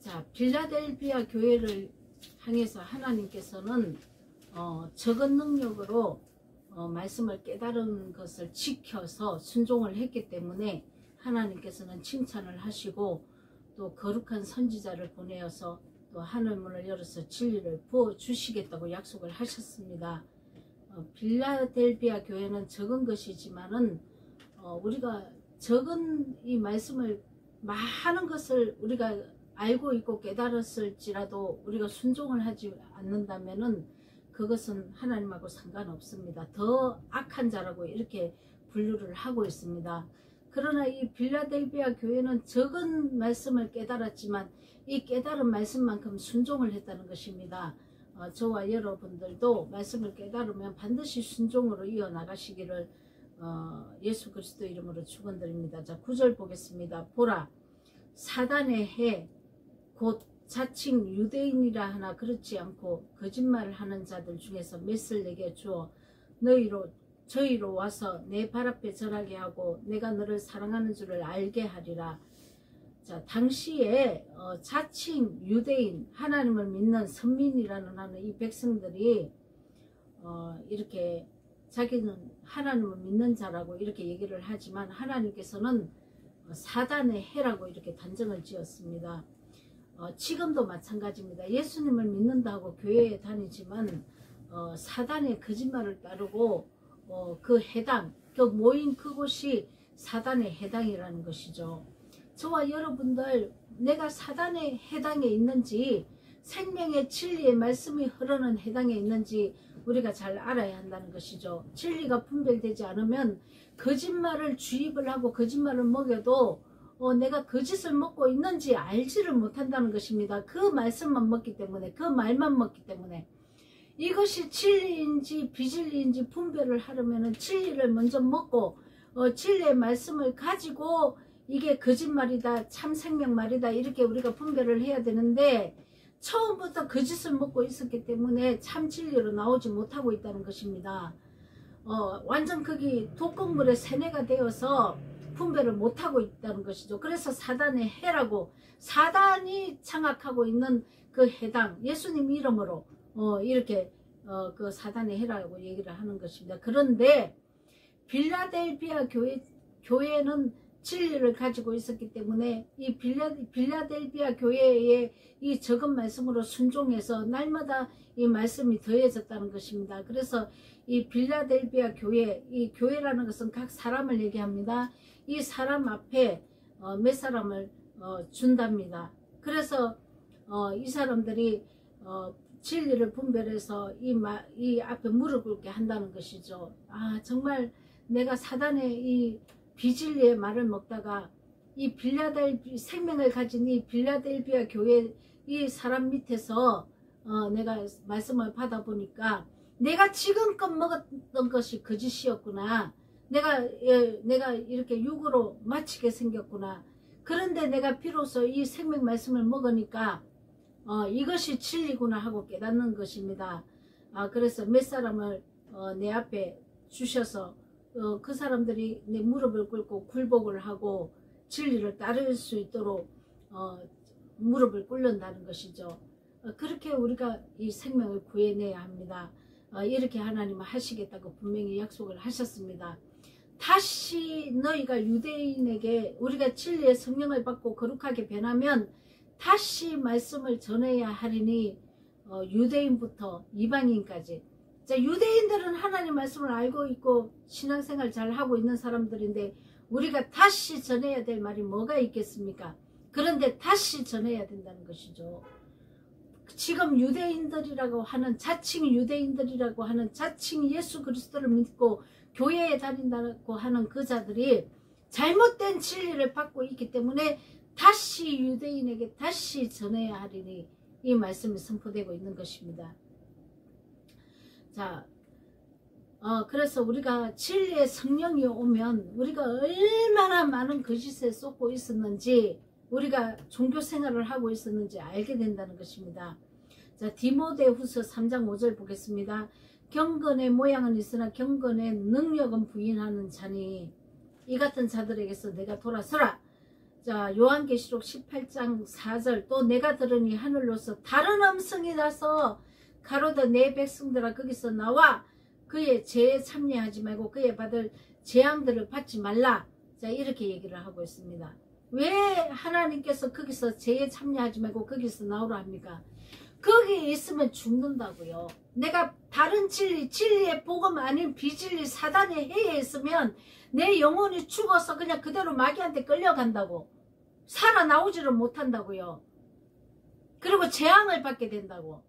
자, 빌라델비아 교회를 향해서 하나님께서는 적은 능력으로 말씀을 깨달은 것을 지켜서 순종을 했기 때문에 하나님께서는 칭찬을 하시고 또 거룩한 선지자를 보내어서 또 하늘문을 열어서 진리를 부어주시겠다고 약속을 하셨습니다. 빌라델비아 교회는 적은 것이지만은 우리가 적은 이 말씀을 많은 것을 우리가 알고 있고 깨달았을지라도 우리가 순종을 하지 않는다면은 그것은 하나님하고 상관없습니다. 더 악한 자라고 이렇게 분류를 하고 있습니다. 그러나 이 빌라델비아 교회는 적은 말씀을 깨달았지만 이 깨달은 말씀만큼 순종을 했다는 것입니다. 저와 여러분들도 말씀을 깨달으면 반드시 순종으로 이어나가시기를 예수 그리스도 이름으로 축원드립니다. 자, 9절 보겠습니다. 보라, 사단의 해 곧 자칭 유대인이라 하나 그렇지 않고 거짓말을 하는 자들 중에서 맷을 내게 주어 저희로 와서 내 발 앞에 절하게 하고 내가 너를 사랑하는 줄을 알게 하리라. 자, 당시에 자칭 유대인, 하나님을 믿는 선민이라는 하는 이 백성들이 이렇게 자기는 하나님을 믿는 자라고 이렇게 얘기를 하지만 하나님께서는 사단의 해라고 이렇게 단정을 지었습니다. 지금도 마찬가지입니다. 예수님을 믿는다고 교회에 다니지만 사단의 거짓말을 따르고 그 해당, 그 모인 그곳이 사단의 해당이라는 것이죠. 저와 여러분들, 내가 사단의 해당에 있는지 생명의 진리의 말씀이 흐르는 해당에 있는지 우리가 잘 알아야 한다는 것이죠. 진리가 분별되지 않으면 거짓말을 주입을 하고 거짓말을 먹여도 내가 거짓을 먹고 있는지 알지를 못한다는 것입니다. 그 말씀만 먹기 때문에, 그 말만 먹기 때문에. 이것이 진리인지 비진리인지 분별을 하려면 진리를 먼저 먹고 진리의 말씀을 가지고 이게 거짓말이다, 참 생명말이다 이렇게 우리가 분별을 해야 되는데 처음부터 거짓을 먹고 있었기 때문에 참 진리로 나오지 못하고 있다는 것입니다. 완전 거기 독극물의 세뇌가 되어서 분별을 못하고 있다는 것이죠. 그래서 사단의 해라고, 사단이 창악하고 있는 그 해당, 예수님 이름으로 이렇게 그 사단의 해라고 얘기를 하는 것입니다. 그런데 빌라델비아 교회는 진리를 가지고 있었기 때문에 이 빌라델비아 교회의 이 적은 말씀으로 순종해서 날마다 이 말씀이 더해졌다는 것입니다. 그래서 이 빌라델비아 교회, 이 교회라는 것은 각 사람을 얘기합니다. 이 사람 앞에 몇 사람을 준답니다. 그래서 이 사람들이 진리를 분별해서 이 앞에 무릎 꿇게 한다는 것이죠. 정말 내가 사단의 이 비진리의 말을 먹다가 이 생명을 가진 이 빌라델비아 교회 이 사람 밑에서 내가 말씀을 받아보니까 내가 지금껏 먹었던 것이 거짓이었구나. 내가 이렇게 육으로 마치게 생겼구나. 그런데 내가 비로소 이 생명 말씀을 먹으니까 이것이 진리구나 하고 깨닫는 것입니다. 그래서 몇 사람을 내 앞에 주셔서 그 사람들이 내 무릎을 꿇고 굴복을 하고 진리를 따를 수 있도록 무릎을 꿇는다는 것이죠. 그렇게 우리가 이 생명을 구해내야 합니다. 이렇게 하나님은 하시겠다고 분명히 약속을 하셨습니다. 다시 너희가 유대인에게 우리가 진리의 성령을 받고 거룩하게 변하면 다시 말씀을 전해야 하리니 유대인부터 이방인까지. 자, 유대인들은 하나님 말씀을 알고 있고 신앙생활 잘 하고 있는 사람들인데 우리가 다시 전해야 될 말이 뭐가 있겠습니까? 그런데 다시 전해야 된다는 것이죠. 지금 유대인들이라고 하는 자칭 유대인들이라고 하는 자칭 예수 그리스도를 믿고 교회에 다닌다고 하는 그 자들이 잘못된 진리를 받고 있기 때문에 다시 유대인에게 다시 전해야 하리니 이 말씀이 선포되고 있는 것입니다. 자, 그래서 우리가 진리의 성령이 오면 우리가 얼마나 많은 거짓에 쏟고 있었는지 우리가 종교 생활을 하고 있었는지 알게 된다는 것입니다. 자, 디모데후서 3장 5절 보겠습니다. 경건의 모양은 있으나 경건의 능력은 부인하는 자니 이 같은 자들에게서 내가 돌아서라. 자, 요한계시록 18장 4절 또 내가 들으니 하늘로서 다른 음성이 나서 가로되 내 백성들아 거기서 나와 그의 죄에 참여하지 말고 그의 받을 재앙들을 받지 말라. 자, 이렇게 얘기를 하고 있습니다. 왜 하나님께서 거기서 죄에 참여하지 말고 거기서 나오라 합니까? 거기에 있으면 죽는다고요. 내가 다른 진리의 복음 아닌 비진리 사단의 해에 있으면 내 영혼이 죽어서 그냥 그대로 마귀한테 끌려간다고. 살아나오지를 못한다고요. 그리고 재앙을 받게 된다고.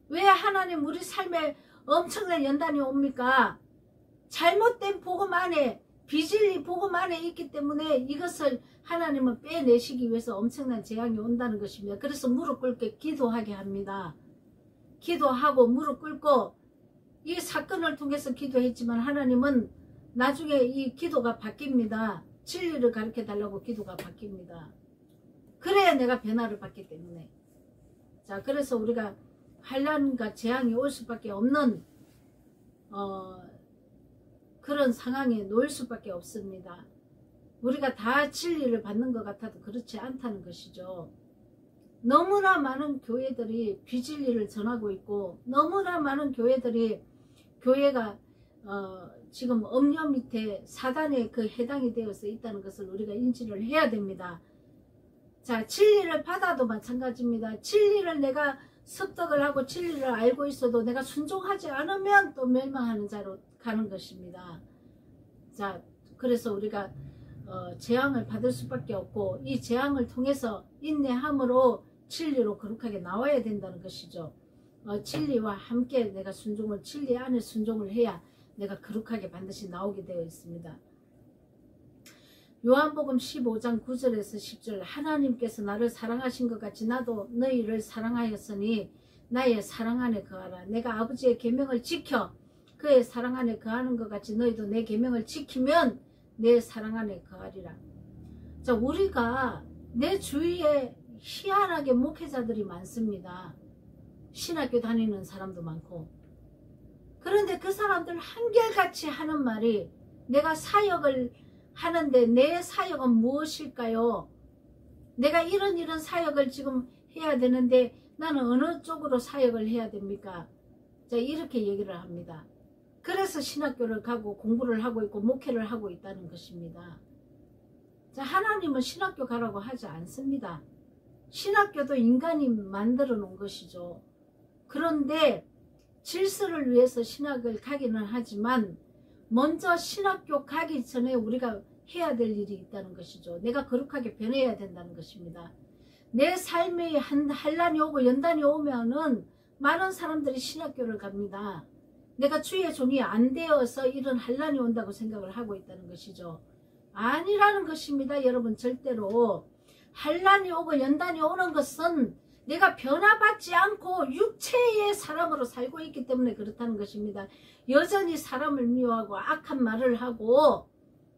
왜 하나님 우리 삶에 엄청난 연단이 옵니까? 잘못된 복음 안에, 비진리 복음 안에 있기 때문에 이것을 하나님은 빼내시기 위해서 엄청난 재앙이 온다는 것입니다. 그래서 무릎 꿇게 기도하게 합니다. 기도하고 무릎 꿇고 이 사건을 통해서 기도했지만 하나님은 나중에 이 기도가 바뀝니다. 진리를 가르쳐 달라고 기도가 바뀝니다. 그래야 내가 변화를 받기 때문에. 자, 그래서 우리가 환난과 재앙이 올 수밖에 없는 그런 상황에 놓일 수밖에 없습니다. 우리가 다 진리를 받는 것 같아도 그렇지 않다는 것이죠. 너무나 많은 교회들이 비진리를 전하고 있고 너무나 많은 교회들이 교회가 지금 엄녀 밑에 사단에 그 해당이 되어서 있다는 것을 우리가 인지를 해야 됩니다. 자, 진리를 받아도 마찬가지입니다. 진리를 내가 습득을 하고 진리를 알고 있어도 내가 순종하지 않으면 또 멸망하는 자로 가는 것입니다. 자, 그래서 우리가 재앙을 받을 수밖에 없고 이 재앙을 통해서 인내함으로 진리로 거룩하게 나와야 된다는 것이죠. 진리와 함께 내가 순종을, 진리 안에 순종을 해야 내가 거룩하게 반드시 나오게 되어 있습니다. 요한복음 15장 9절에서 10절 하나님께서 나를 사랑하신 것 같이 나도 너희를 사랑하였으니 나의 사랑 안에 거하라. 내가 아버지의 계명을 지켜 그의 사랑 안에 거하는 것 같이 너희도 내 계명을 지키면 내 사랑 안에 거하리라. 자, 우리가 내 주위에 희한하게 목회자들이 많습니다. 신학교 다니는 사람도 많고. 그런데 그 사람들 한결같이 하는 말이 내가 사역을 하는데 내 사역은 무엇일까요? 내가 이런 사역을 지금 해야 되는데 나는 어느 쪽으로 사역을 해야 됩니까? 자, 이렇게 얘기를 합니다. 그래서 신학교를 가고 공부를 하고 있고 목회를 하고 있다는 것입니다. 자, 하나님은 신학교 가라고 하지 않습니다. 신학교도 인간이 만들어 놓은 것이죠. 그런데 질서를 위해서 신학을 가기는 하지만 먼저 신학교 가기 전에 우리가 해야 될 일이 있다는 것이죠. 내가 거룩하게 변해야 된다는 것입니다. 내 삶에 한란이 오고 연단이 오면은 많은 사람들이 신학교를 갑니다. 내가 주의 종이 안 되어서 이런 한란이 온다고 생각을 하고 있다는 것이죠. 아니라는 것입니다. 여러분, 절대로 한란이 오고 연단이 오는 것은 내가 변화받지 않고 육체의 사람으로 살고 있기 때문에 그렇다는 것입니다. 여전히 사람을 미워하고 악한 말을 하고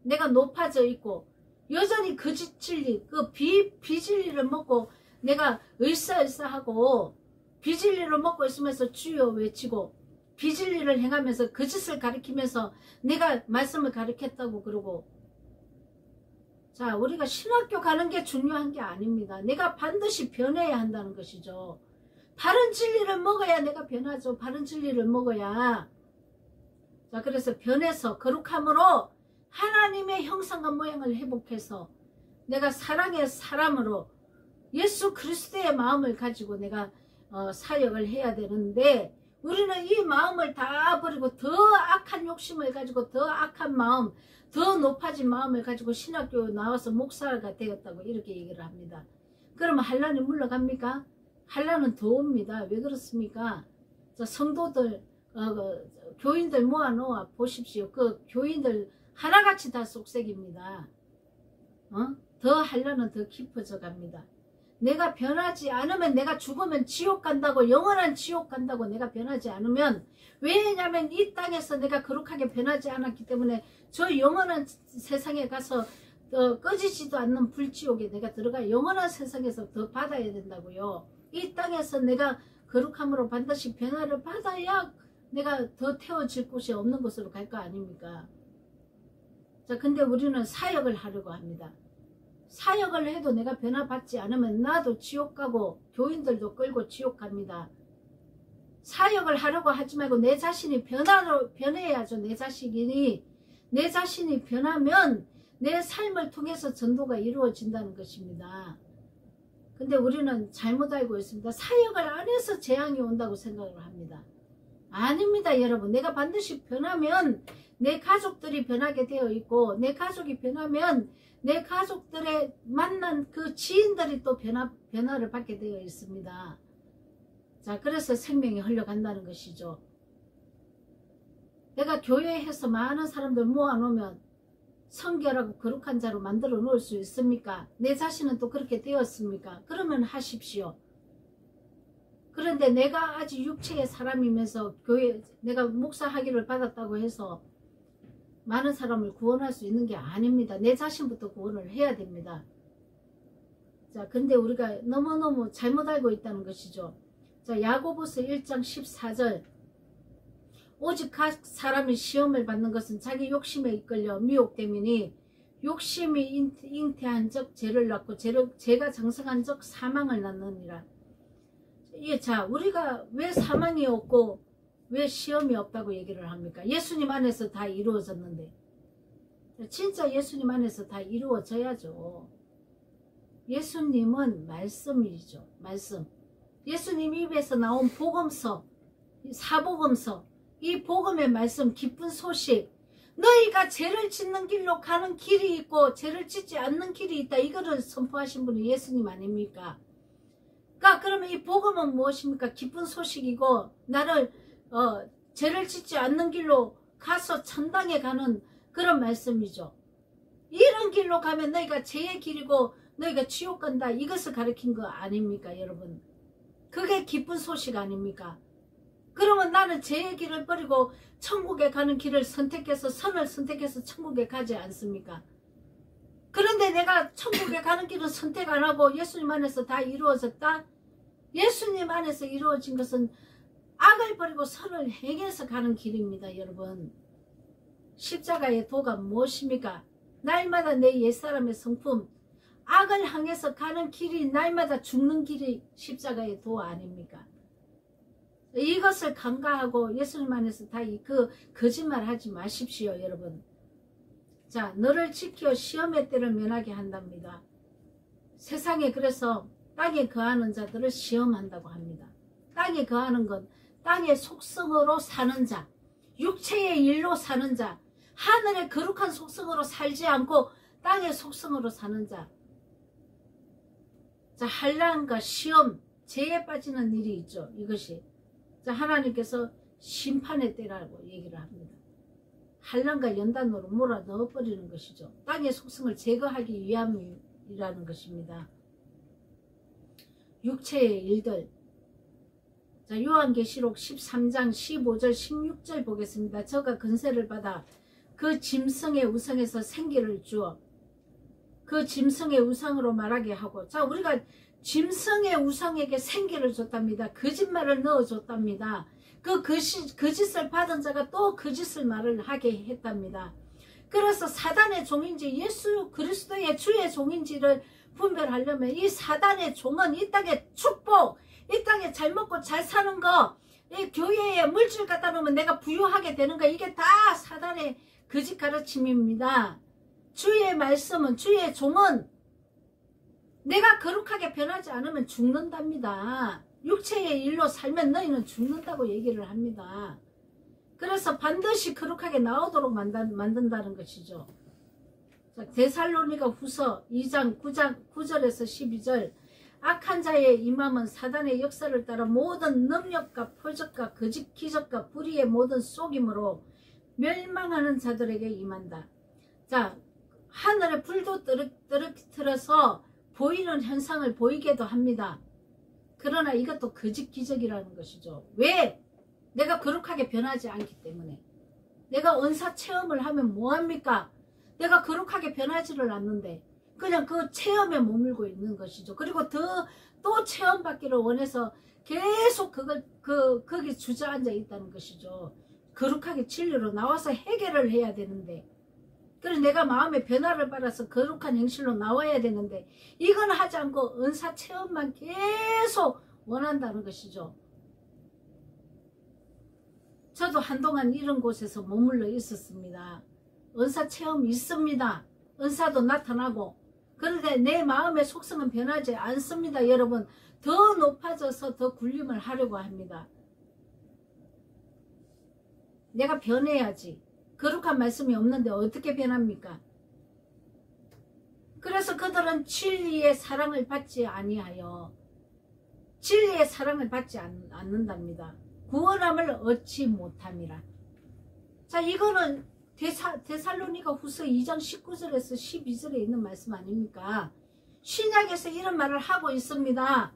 내가 높아져 있고 여전히 거짓 진리, 그 비진리를 먹고 내가 을사하고 비진리를 먹고 있으면서 주여 외치고 비진리를 행하면서 거짓을 가리키면서 내가 말씀을 가르쳤다고 그러고. 자, 우리가 신학교 가는 게 중요한 게 아닙니다. 내가 반드시 변해야 한다는 것이죠. 바른 진리를 먹어야 내가 변하죠. 바른 진리를 먹어야. 자, 그래서 변해서 거룩함으로 하나님의 형상과 모양을 회복해서 내가 사랑의 사람으로 예수 그리스도의 마음을 가지고 내가 사역을 해야 되는데 우리는 이 마음을 다 버리고 더 악한 욕심을 가지고 더 악한 마음, 더 높아진 마음을 가지고 신학교 나와서 목사가 되었다고 이렇게 얘기를 합니다. 그러면 한란이 물러갑니까? 한란은 더 옵니다. 왜 그렇습니까? 자, 성도들, 교인들 모아놓아 보십시오. 그 교인들 하나같이 다 속색입니다. 더 한란은 더 깊어져 갑니다. 내가 변하지 않으면 내가 죽으면 지옥 간다고, 영원한 지옥 간다고 내가 변하지 않으면, 왜냐하면 이 땅에서 내가 거룩하게 변하지 않았기 때문에 저 영원한 세상에 가서 꺼지지도 않는 불지옥에 내가 들어가 영원한 세상에서 더 받아야 된다고요. 이 땅에서 내가 거룩함으로 반드시 변화를 받아야 내가 더 태워질 곳이 없는 곳으로 갈 거 아닙니까? 자, 근데 우리는 사역을 하려고 합니다. 사역을 해도 내가 변화받지 않으면 나도 지옥 가고 교인들도 끌고 지옥 갑니다. 사역을 하려고 하지 말고 내 자신이 변해야죠. 내 자신이 변하면 내 삶을 통해서 전도가 이루어진다는 것입니다. 근데 우리는 잘못 알고 있습니다. 사역을 안 해서 재앙이 온다고 생각을 합니다. 아닙니다, 여러분. 내가 반드시 변하면 내 가족들이 변하게 되어 있고, 내 가족이 변하면 내 가족들의 만난 그 지인들이 또 변화를 받게 되어 있습니다. 자, 그래서 생명이 흘러간다는 것이죠. 내가 교회에서 많은 사람들 모아놓으면 성결하고 거룩한 자로 만들어 놓을 수 있습니까? 내 자신은 또 그렇게 되었습니까? 그러면 하십시오. 그런데 내가 아직 육체의 사람이면서 교회 내가 목사 학위를 받았다고 해서 많은 사람을 구원할 수 있는 게 아닙니다. 내 자신부터 구원을 해야 됩니다. 자, 근데 우리가 너무너무 잘못 알고 있다는 것이죠. 자, 야고보서 1장 14절. 오직 각 사람이 시험을 받는 것은 자기 욕심에 이끌려 미혹됨이니 욕심이 잉태한 적 죄를 낳고 죄가 장성한 적 사망을 낳느니라. 예, 자, 우리가 왜 사망이 없고 왜 시험이 없다고 얘기를 합니까? 예수님 안에서 다 이루어졌는데. 진짜 예수님 안에서 다 이루어져야죠. 예수님은 말씀이죠. 말씀. 예수님 입에서 나온 복음서, 사복음서, 이 복음의 말씀, 기쁜 소식, 너희가 죄를 짓는 길로 가는 길이 있고 죄를 짓지 않는 길이 있다. 이거를 선포하신 분이 예수님 아닙니까? 그러면 이 복음은 무엇입니까? 기쁜 소식이고 나를 죄를 짓지 않는 길로 가서 천당에 가는 그런 말씀이죠. 이런 길로 가면 너희가 죄의 길이고 너희가 지옥 간다. 이것을 가르친 거 아닙니까, 여러분? 그게 기쁜 소식 아닙니까? 그러면 나는 죄의 길을 버리고 천국에 가는 길을 선택해서 선을 선택해서 천국에 가지 않습니까? 그런데 내가 천국에 가는 길은 선택 안 하고 예수님 안에서 다 이루어졌다? 예수님 안에서 이루어진 것은 악을 버리고 선을 행해서 가는 길입니다, 여러분. 십자가의 도가 무엇입니까? 날마다 내 옛사람의 성품, 악을 향해서 가는 길이 날마다 죽는 길이 십자가의 도 아닙니까? 이것을 간과하고 예수님 안에서 다 그 거짓말 하지 마십시오, 여러분. 자, 너를 지켜 시험의 때를 면하게 한답니다. 세상에 그래서 땅에 거하는 자들을 시험한다고 합니다. 땅에 거하는 건 땅의 속성으로 사는 자, 육체의 일로 사는 자, 하늘의 거룩한 속성으로 살지 않고 땅의 속성으로 사는 자. 자, 환난과 시험, 죄에 빠지는 일이 있죠. 이것이. 자, 하나님께서 심판의 때라고 얘기를 합니다. 환난과 연단으로 몰아 넣어버리는 것이죠. 땅의 속성을 제거하기 위함이라는 것입니다. 육체의 일들. 자, 요한계시록 13장 15절 16절 보겠습니다. 저가 근세를 받아 그 짐승의 우상에서 생기를 주어 그 짐승의 우상으로 말하게 하고. 자, 우리가 짐승의 우상에게 생기를 줬답니다. 거짓말을 넣어줬답니다. 그 거짓을 받은 자가 또 거짓을 말을 하게 했답니다. 그래서 사단의 종인지 예수 그리스도의 주의 종인지를 분별하려면 이 사단의 종은 이 땅의 축복, 이 땅에 잘 먹고 잘 사는 거, 이 교회에 물질 갖다 놓으면 내가 부유하게 되는 거, 이게 다 사단의 거짓 가르침입니다. 주의 말씀은, 주의 종은 내가 거룩하게 변하지 않으면 죽는답니다. 육체의 일로 살면 너희는 죽는다고 얘기를 합니다. 그래서 반드시 거룩하게 나오도록 만든다는 것이죠. 자, 데살로니가 후서 2장 9절에서 12절. 악한 자의 임함은 사단의 역사를 따라 모든 능력과 표적과 거짓 기적과 불의의 모든 속임으로 멸망하는 자들에게 임한다. 자, 하늘에 불도 떨어뜨려서 보이는 현상을 보이게도 합니다. 그러나 이것도 거짓 기적이라는 것이죠. 왜? 내가 거룩하게 변하지 않기 때문에. 내가 은사 체험을 하면 뭐합니까? 내가 거룩하게 변하지를 않는데 그냥 그 체험에 머물고 있는 것이죠. 그리고 또 체험받기를 원해서 계속 거기 주저앉아 있다는 것이죠. 거룩하게 진리로 나와서 해결을 해야 되는데 그래서 내가 마음의 변화를 받아서 거룩한 행실로 나와야 되는데 이건 하지 않고 은사 체험만 계속 원한다는 것이죠. 저도 한동안 이런 곳에서 머물러 있었습니다. 은사 체험 있습니다. 은사도 나타나고. 그런데 내 마음의 속성은 변하지 않습니다. 여러분, 더 높아져서 더 군림을 하려고 합니다. 내가 변해야지. 거룩한 말씀이 없는데 어떻게 변합니까? 그래서 그들은 진리의 사랑을 받지 아니하여 진리의 사랑을 받지 않는답니다. 구원함을 얻지 못함이라. 자, 이거는 데살로니가 후서 2장 19절에서 12절에 있는 말씀 아닙니까? 신약에서 이런 말을 하고 있습니다.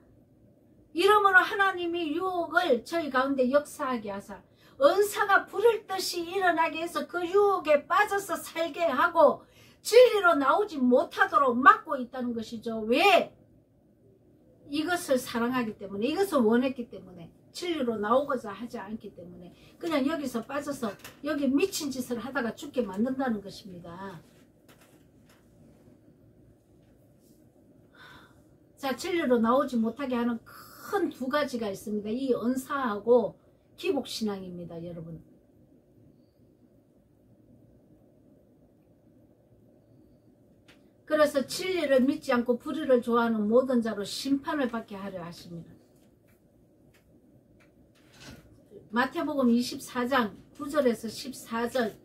이러므로 하나님이 유혹을 저희 가운데 역사하게 하사 은사가 불을 듯이 일어나게 해서 그 유혹에 빠져서 살게 하고 진리로 나오지 못하도록 막고 있다는 것이죠. 왜? 이것을 사랑하기 때문에, 이것을 원했기 때문에, 진리로 나오고자 하지 않기 때문에 그냥 여기서 빠져서 여기 미친 짓을 하다가 죽게 만든다는 것입니다. 자, 진리로 나오지 못하게 하는 큰 두 가지가 있습니다. 이 은사하고 기복신앙입니다. 여러분, 그래서 진리를 믿지 않고 불의를 좋아하는 모든 자로 심판을 받게 하려 하십니다. 마태복음 24장 9절에서 14절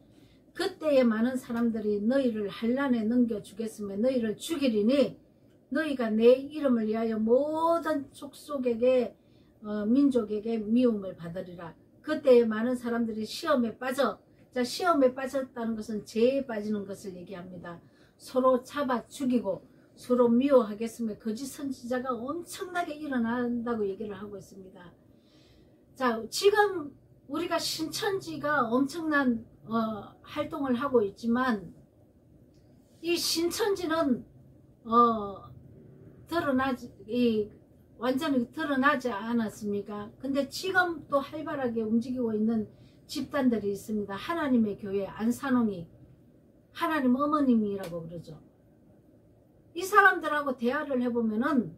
그때에 많은 사람들이 너희를 환난에 넘겨주겠으며 너희를 죽이리니 너희가 내 이름을 위하여 모든 족속에게 민족에게 미움을 받으리라. 그때에 많은 사람들이 시험에 빠져, 자, 시험에 빠졌다는 것은 죄에 빠지는 것을 얘기합니다. 서로 잡아 죽이고 서로 미워하겠으며 거짓 선지자가 엄청나게 일어난다고 얘기를 하고 있습니다. 자, 지금 우리가 신천지가 엄청난 활동을 하고 있지만 이 신천지는 완전히 드러나지 않았습니까? 근데 지금 또 활발하게 움직이고 있는 집단들이 있습니다. 하나님의 교회 안산홍이 하나님 어머님이라고 그러죠. 이 사람들하고 대화를 해보면은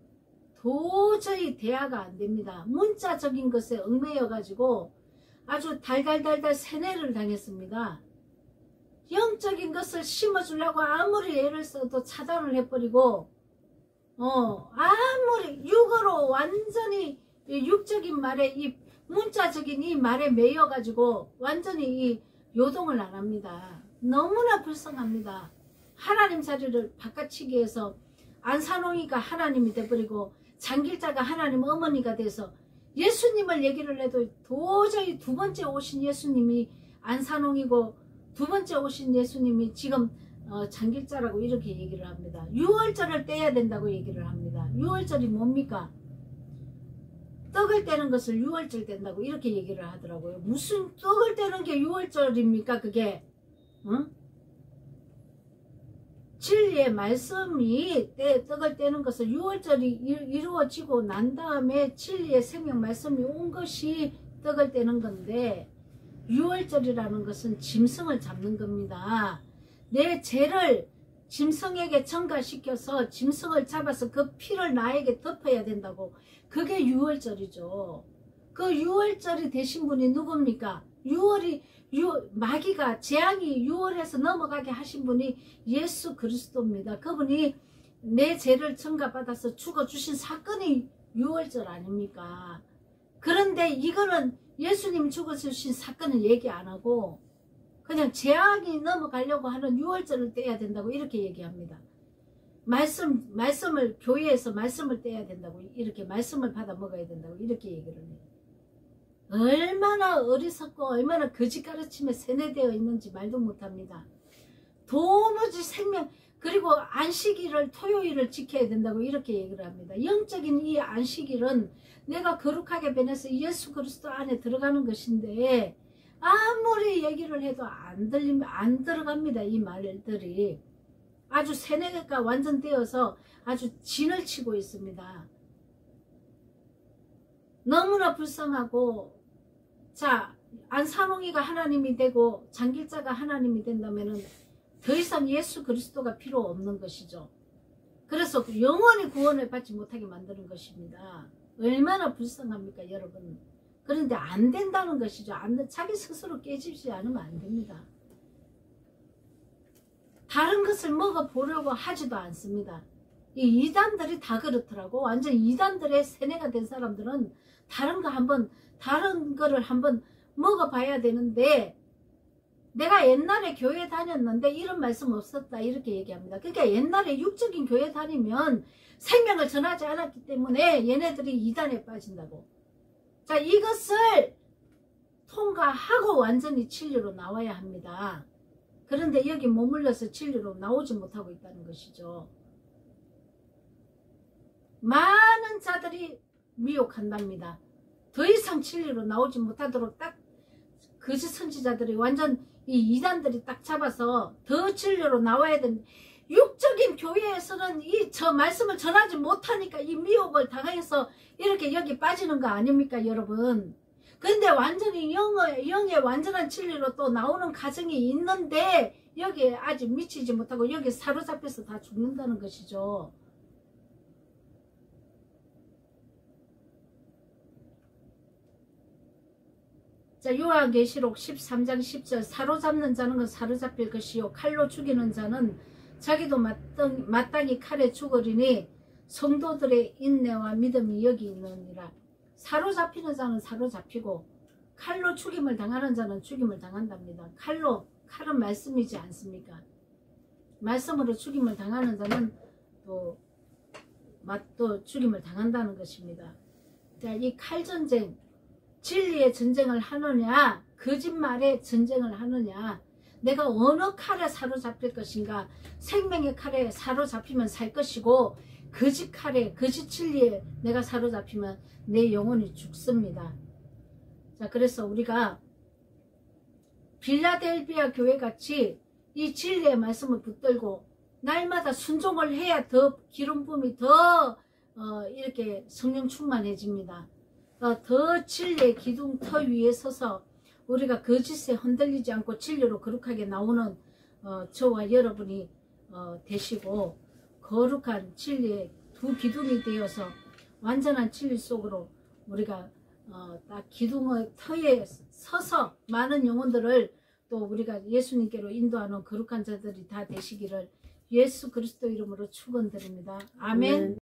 도저히 대화가 안 됩니다. 문자적인 것에 얽매여 가지고 아주 달달달달 세뇌를 당했습니다. 영적인 것을 심어주려고 아무리 애를 써도 차단을 해버리고 아무리 육어로 완전히 육적인 말에 이 문자적인 이 말에 매여 가지고 완전히 이 요동을 안 합니다. 너무나 불쌍합니다. 하나님 자리를 바꿔치기 해서 안산홍이가 하나님이 돼버리고 장길자가 하나님 어머니가 돼서 예수님을 얘기를 해도 도저히 두 번째 오신 예수님이 안산홍이고 두 번째 오신 예수님이 지금 장길자라고 이렇게 얘기를 합니다. 유월절을 떼야 된다고 얘기를 합니다. 유월절이 뭡니까? 떡을 떼는 것을 유월절 뗀다고 이렇게 얘기를 하더라고요. 무슨 떡을 떼는 게 유월절입니까 그게? 응? 진리의 말씀이 떡을 떼는 것을 유월절이 이루어지고 난 다음에 진리의 생명 말씀이 온 것이 떡을 떼는 건데 유월절이라는 것은 짐승을 잡는 겁니다. 내 죄를 짐승에게 전가시켜서 짐승을 잡아서 그 피를 나에게 덮어야 된다고. 그게 유월절이죠. 그 유월절이 되신 분이 누굽니까? 마귀가 재앙이 유월해서 넘어가게 하신 분이 예수 그리스도입니다. 그분이 내 죄를 전가받아서 죽어주신 사건이 유월절 아닙니까? 그런데 이거는 예수님 죽어주신 사건을 얘기 안 하고 그냥 재앙이 넘어가려고 하는 유월절을 떼야 된다고 이렇게 얘기합니다. 말씀을 교회에서 말씀을 떼야 된다고 이렇게 말씀을 받아 먹어야 된다고 이렇게 얘기를 해요. 얼마나 어리석고 얼마나 거짓 가르침에 세뇌되어 있는지 말도 못합니다. 도무지 생명 그리고 안식일을 토요일을 지켜야 된다고 이렇게 얘기를 합니다. 영적인 이 안식일은 내가 거룩하게 변해서 예수 그리스도 안에 들어가는 것인데 아무리 얘기를 해도 안 들어갑니다. 이 말들이 아주 세뇌가 완전되어서 아주 진을 치고 있습니다. 너무나 불쌍하고 자 안산홍이가 하나님이 되고 장길자가 하나님이 된다면은 더 이상 예수 그리스도가 필요 없는 것이죠. 그래서 영원히 구원을 받지 못하게 만드는 것입니다. 얼마나 불쌍합니까 여러분. 그런데 안 된다는 것이죠. 자기 스스로 깨지지 않으면 안 됩니다. 다른 것을 먹어보려고 하지도 않습니다. 이 이단들이 다 그렇더라고. 완전 이단들의 세뇌가 된 사람들은 다른 거를 한번 먹어봐야 되는데, 내가 옛날에 교회 다녔는데 이런 말씀 없었다 이렇게 얘기합니다. 그러니까 옛날에 육적인 교회 다니면 생명을 전하지 않았기 때문에 얘네들이 이단에 빠진다고. 자, 이것을 통과하고 완전히 진리로 나와야 합니다. 그런데 여기 머물러서 진리로 나오지 못하고 있다는 것이죠. 많은 자들이 미혹한답니다. 더 이상 진리로 나오지 못하도록 딱 거짓 선지자들이 완전 이 이단들이 딱 잡아서 더 진리로 나와야 됩니다. 육적인 교회에서는 저 말씀을 전하지 못하니까 이 미혹을 당해서 이렇게 여기 빠지는 거 아닙니까 여러분. 근데 완전히 영의 완전한 진리로 또 나오는 과정이 있는데 여기에 아직 미치지 못하고 여기 사로잡혀서 다 죽는다는 것이죠. 자, 요한계시록 13장 10절 사로잡는 자는 건 사로잡힐 것이요 칼로 죽이는 자는 자기도 마땅히 칼에 죽으리니 성도들의 인내와 믿음이 여기 있느니라. 사로잡히는 자는 사로잡히고 칼로 죽임을 당하는 자는 죽임을 당한답니다. 칼은 말씀이지 않습니까? 말씀으로 죽임을 당하는 자는 또 죽임을 당한다는 것입니다. 자, 이 칼전쟁, 진리의 전쟁을 하느냐 거짓말의 전쟁을 하느냐, 내가 어느 칼에 사로잡힐 것인가. 생명의 칼에 사로잡히면 살 것이고 거짓 칼에 거짓 진리에 내가 사로잡히면 내 영혼이 죽습니다. 자, 그래서 우리가 빌라델비아 교회 같이 이 진리의 말씀을 붙들고 날마다 순종을 해야 더 기름 부음이 더 이렇게 성령 충만해집니다. 더 진리의 기둥터 위에 서서 우리가 거짓에 흔들리지 않고 진리로 거룩하게 나오는 저와 여러분이 되시고, 거룩한 진리의 두 기둥이 되어서 완전한 진리 속으로 우리가 딱 기둥의 터에 서서 많은 영혼들을 또 우리가 예수님께로 인도하는 거룩한 자들이 다 되시기를 예수 그리스도 이름으로 축원드립니다. 아멘.